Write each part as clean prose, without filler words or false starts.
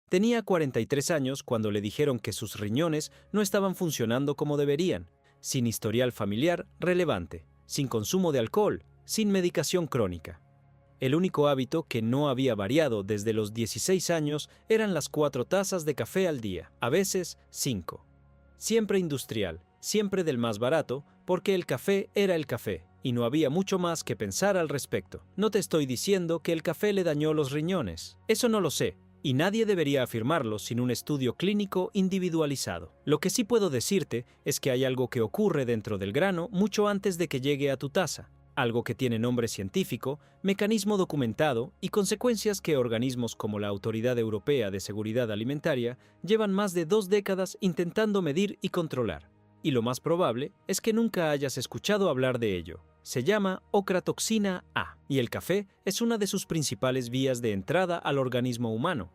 Tenía 43 años cuando le dijeron que sus riñones no estaban funcionando como deberían, sin historial familiar relevante, sin consumo de alcohol, sin medicación crónica. El único hábito que no había variado desde los 16 años eran las 4 tazas de café al día, a veces 5. Siempre industrial, siempre del más barato, porque el café era el café, y no había mucho más que pensar al respecto. No te estoy diciendo que el café le dañó los riñones, eso no lo sé, y nadie debería afirmarlo sin un estudio clínico individualizado. Lo que sí puedo decirte es que hay algo que ocurre dentro del grano mucho antes de que llegue a tu taza, algo que tiene nombre científico, mecanismo documentado y consecuencias que organismos como la Autoridad Europea de Seguridad Alimentaria llevan más de 2 décadas intentando medir y controlar. Y lo más probable es que nunca hayas escuchado hablar de ello. Se llama ocratoxina A, y el café es una de sus principales vías de entrada al organismo humano.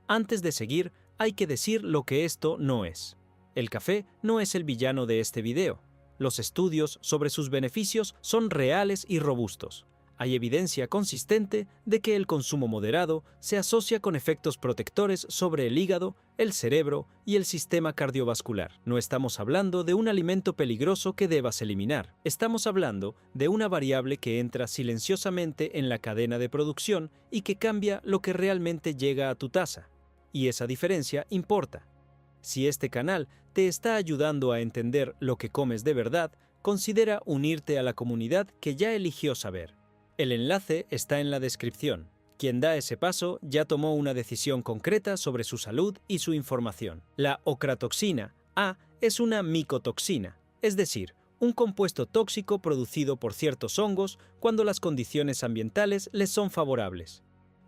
Antes de seguir, hay que decir lo que esto no es. El café no es el villano de este video. Los estudios sobre sus beneficios son reales y robustos. Hay evidencia consistente de que el consumo moderado se asocia con efectos protectores sobre el hígado, el cerebro y el sistema cardiovascular. No estamos hablando de un alimento peligroso que debas eliminar. Estamos hablando de una variable que entra silenciosamente en la cadena de producción y que cambia lo que realmente llega a tu taza. Y esa diferencia importa. Si este canal te está ayudando a entender lo que comes de verdad, considera unirte a la comunidad que ya eligió saber. El enlace está en la descripción. Quien da ese paso ya tomó una decisión concreta sobre su salud y su información. La ocratoxina A es una micotoxina, es decir, un compuesto tóxico producido por ciertos hongos cuando las condiciones ambientales les son favorables.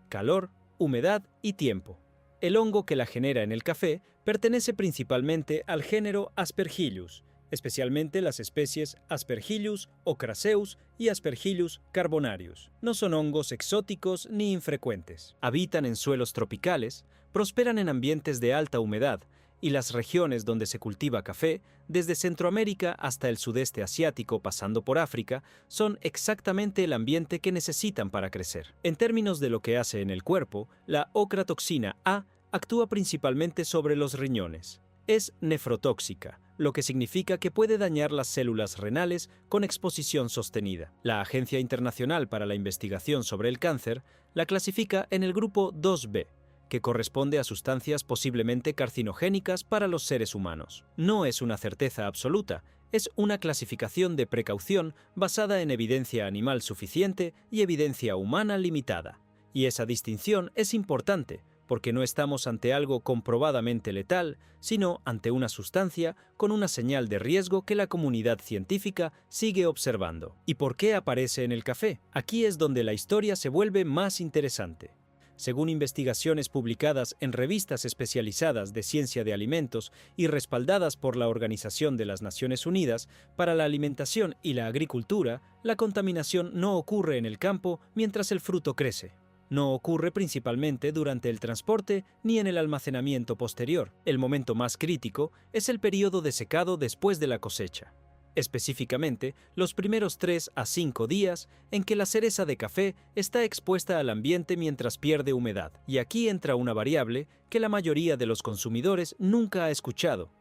Calor, humedad y tiempo. El hongo que la genera en el café pertenece principalmente al género Aspergillus, especialmente las especies Aspergillus ocraceus y Aspergillus carbonarius. No son hongos exóticos ni infrecuentes. Habitan en suelos tropicales, prosperan en ambientes de alta humedad, y las regiones donde se cultiva café, desde Centroamérica hasta el sudeste asiático pasando por África, son exactamente el ambiente que necesitan para crecer. En términos de lo que hace en el cuerpo, la ocratoxina A actúa principalmente sobre los riñones. Es nefrotóxica, lo que significa que puede dañar las células renales con exposición sostenida. La Agencia Internacional para la Investigación sobre el Cáncer la clasifica en el grupo 2B, que corresponde a sustancias posiblemente carcinogénicas para los seres humanos. No es una certeza absoluta, es una clasificación de precaución basada en evidencia animal suficiente y evidencia humana limitada. Y esa distinción es importante, porque no estamos ante algo comprobadamente letal, sino ante una sustancia con una señal de riesgo que la comunidad científica sigue observando. ¿Y por qué aparece en el café? Aquí es donde la historia se vuelve más interesante. Según investigaciones publicadas en revistas especializadas de ciencia de alimentos y respaldadas por la Organización de las Naciones Unidas para la Alimentación y la Agricultura, la contaminación no ocurre en el campo mientras el fruto crece. No ocurre principalmente durante el transporte ni en el almacenamiento posterior. El momento más crítico es el periodo de secado después de la cosecha. Específicamente, los primeros 3 a 5 días en que la cereza de café está expuesta al ambiente mientras pierde humedad. Y aquí entra una variable que la mayoría de los consumidores nunca ha escuchado: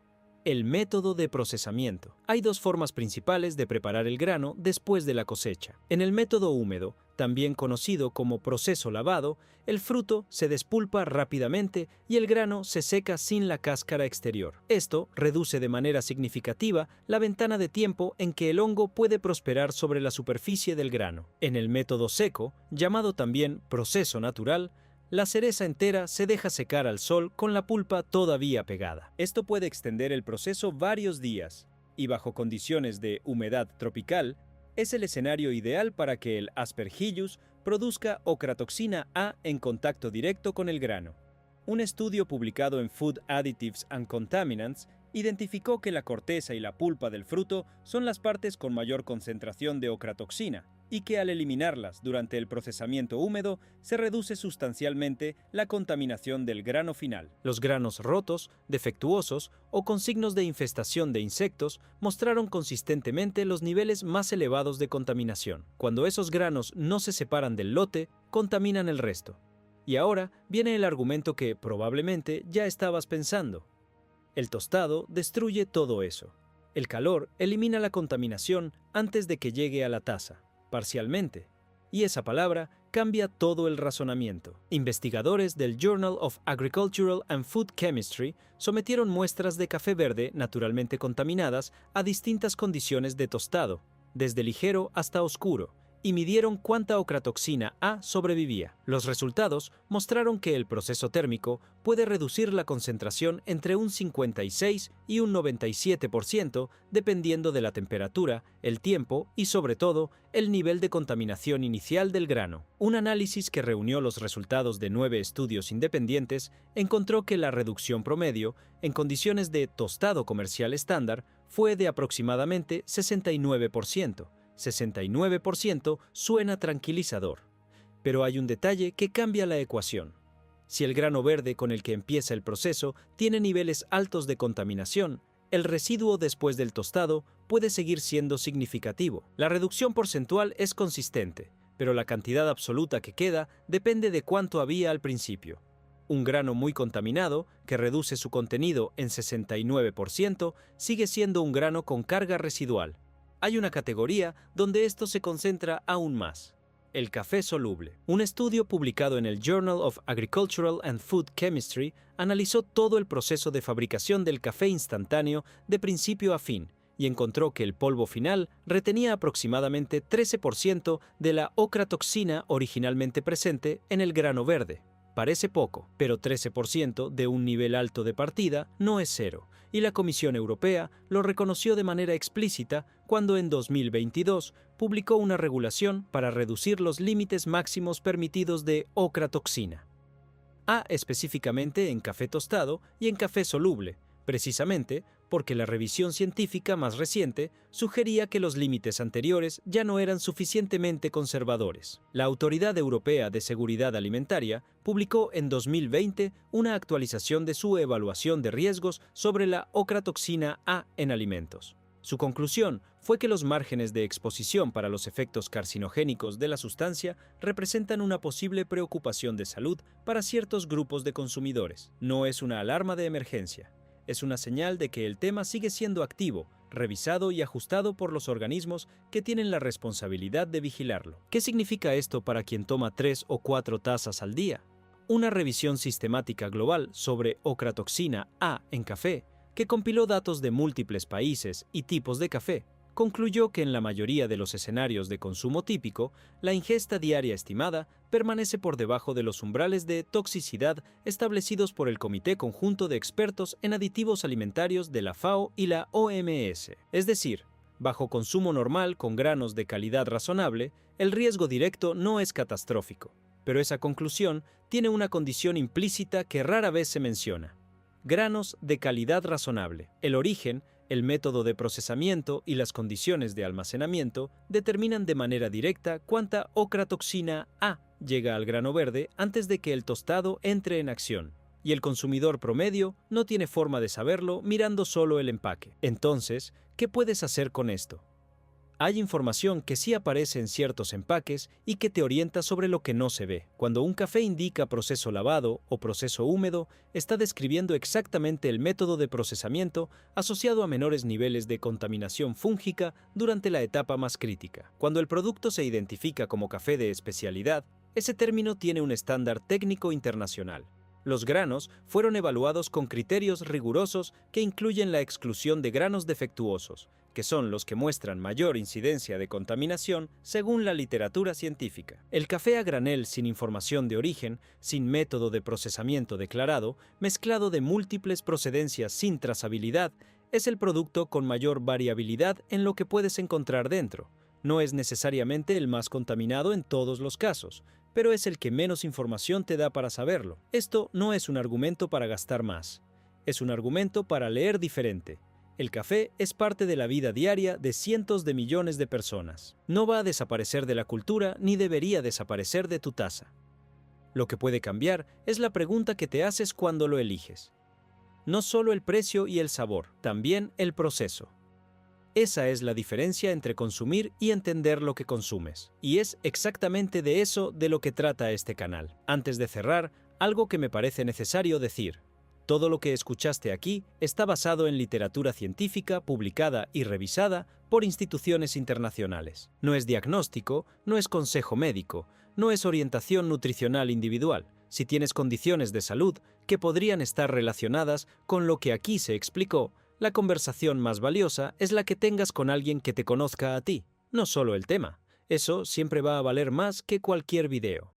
el método de procesamiento. Hay 2 formas principales de preparar el grano después de la cosecha. En el método húmedo, también conocido como proceso lavado, el fruto se despulpa rápidamente y el grano se seca sin la cáscara exterior. Esto reduce de manera significativa la ventana de tiempo en que el hongo puede prosperar sobre la superficie del grano. En el método seco, llamado también proceso natural, la cereza entera se deja secar al sol con la pulpa todavía pegada. Esto puede extender el proceso varios días, y bajo condiciones de humedad tropical, es el escenario ideal para que el Aspergillus produzca ocratoxina A en contacto directo con el grano. Un estudio publicado en Food Additives and Contaminants identificó que la corteza y la pulpa del fruto son las partes con mayor concentración de ocratoxina, y que al eliminarlas durante el procesamiento húmedo se reduce sustancialmente la contaminación del grano final. Los granos rotos, defectuosos o con signos de infestación de insectos mostraron consistentemente los niveles más elevados de contaminación. Cuando esos granos no se separan del lote, contaminan el resto. Y ahora viene el argumento que probablemente ya estabas pensando. El tostado destruye todo eso. El calor elimina la contaminación antes de que llegue a la taza, parcialmente. Y esa palabra cambia todo el razonamiento. Investigadores del Journal of Agricultural and Food Chemistry sometieron muestras de café verde naturalmente contaminadas a distintas condiciones de tostado, desde ligero hasta oscuro, y midieron cuánta ocratoxina A sobrevivía. Los resultados mostraron que el proceso térmico puede reducir la concentración entre un 56 y un 97% dependiendo de la temperatura, el tiempo y, sobre todo, el nivel de contaminación inicial del grano. Un análisis que reunió los resultados de 9 estudios independientes encontró que la reducción promedio, en condiciones de tostado comercial estándar, fue de aproximadamente 69%. 69% suena tranquilizador. Pero hay un detalle que cambia la ecuación. Si el grano verde con el que empieza el proceso tiene niveles altos de contaminación, el residuo después del tostado puede seguir siendo significativo. La reducción porcentual es consistente, pero la cantidad absoluta que queda depende de cuánto había al principio. Un grano muy contaminado, que reduce su contenido en 69%, sigue siendo un grano con carga residual. Hay una categoría donde esto se concentra aún más: el café soluble. Un estudio publicado en el Journal of Agricultural and Food Chemistry analizó todo el proceso de fabricación del café instantáneo de principio a fin y encontró que el polvo final retenía aproximadamente 13% de la ocratoxina originalmente presente en el grano verde. Parece poco, pero 13% de un nivel alto de partida no es cero, y la Comisión Europea lo reconoció de manera explícita cuando en 2022 publicó una regulación para reducir los límites máximos permitidos de ocratoxina A específicamente en café tostado y en café soluble, precisamente porque la revisión científica más reciente sugería que los límites anteriores ya no eran suficientemente conservadores. La Autoridad Europea de Seguridad Alimentaria publicó en 2020 una actualización de su evaluación de riesgos sobre la ocratoxina A en alimentos. Su conclusión fue que los márgenes de exposición para los efectos carcinogénicos de la sustancia representan una posible preocupación de salud para ciertos grupos de consumidores. No es una alarma de emergencia. Es una señal de que el tema sigue siendo activo, revisado y ajustado por los organismos que tienen la responsabilidad de vigilarlo. ¿Qué significa esto para quien toma 3 o 4 tazas al día? Una revisión sistemática global sobre ocratoxina A en café, que compiló datos de múltiples países y tipos de café, concluyó que en la mayoría de los escenarios de consumo típico, la ingesta diaria estimada permanece por debajo de los umbrales de toxicidad establecidos por el Comité Conjunto de Expertos en Aditivos Alimentarios de la FAO y la OMS. Es decir, bajo consumo normal con granos de calidad razonable, el riesgo directo no es catastrófico. Pero esa conclusión tiene una condición implícita que rara vez se menciona: granos de calidad razonable. El origen, el método de procesamiento y las condiciones de almacenamiento determinan de manera directa cuánta ocratoxina A llega al grano verde antes de que el tostado entre en acción. Y el consumidor promedio no tiene forma de saberlo mirando solo el empaque. Entonces, ¿qué puedes hacer con esto? Hay información que sí aparece en ciertos empaques y que te orienta sobre lo que no se ve. Cuando un café indica proceso lavado o proceso húmedo, está describiendo exactamente el método de procesamiento asociado a menores niveles de contaminación fúngica durante la etapa más crítica. Cuando el producto se identifica como café de especialidad, ese término tiene un estándar técnico internacional. Los granos fueron evaluados con criterios rigurosos que incluyen la exclusión de granos defectuosos, que son los que muestran mayor incidencia de contaminación según la literatura científica. El café a granel sin información de origen, sin método de procesamiento declarado, mezclado de múltiples procedencias sin trazabilidad, es el producto con mayor variabilidad en lo que puedes encontrar dentro. No es necesariamente el más contaminado en todos los casos, pero es el que menos información te da para saberlo. Esto no es un argumento para gastar más. Es un argumento para leer diferente. El café es parte de la vida diaria de cientos de millones de personas. No va a desaparecer de la cultura ni debería desaparecer de tu taza. Lo que puede cambiar es la pregunta que te haces cuando lo eliges. No solo el precio y el sabor, también el proceso. Esa es la diferencia entre consumir y entender lo que consumes. Y es exactamente de eso de lo que trata este canal. Antes de cerrar, algo que me parece necesario decir. Todo lo que escuchaste aquí está basado en literatura científica publicada y revisada por instituciones internacionales. No es diagnóstico, no es consejo médico, no es orientación nutricional individual. Si tienes condiciones de salud que podrían estar relacionadas con lo que aquí se explicó, la conversación más valiosa es la que tengas con alguien que te conozca a ti, no solo el tema. Eso siempre va a valer más que cualquier video.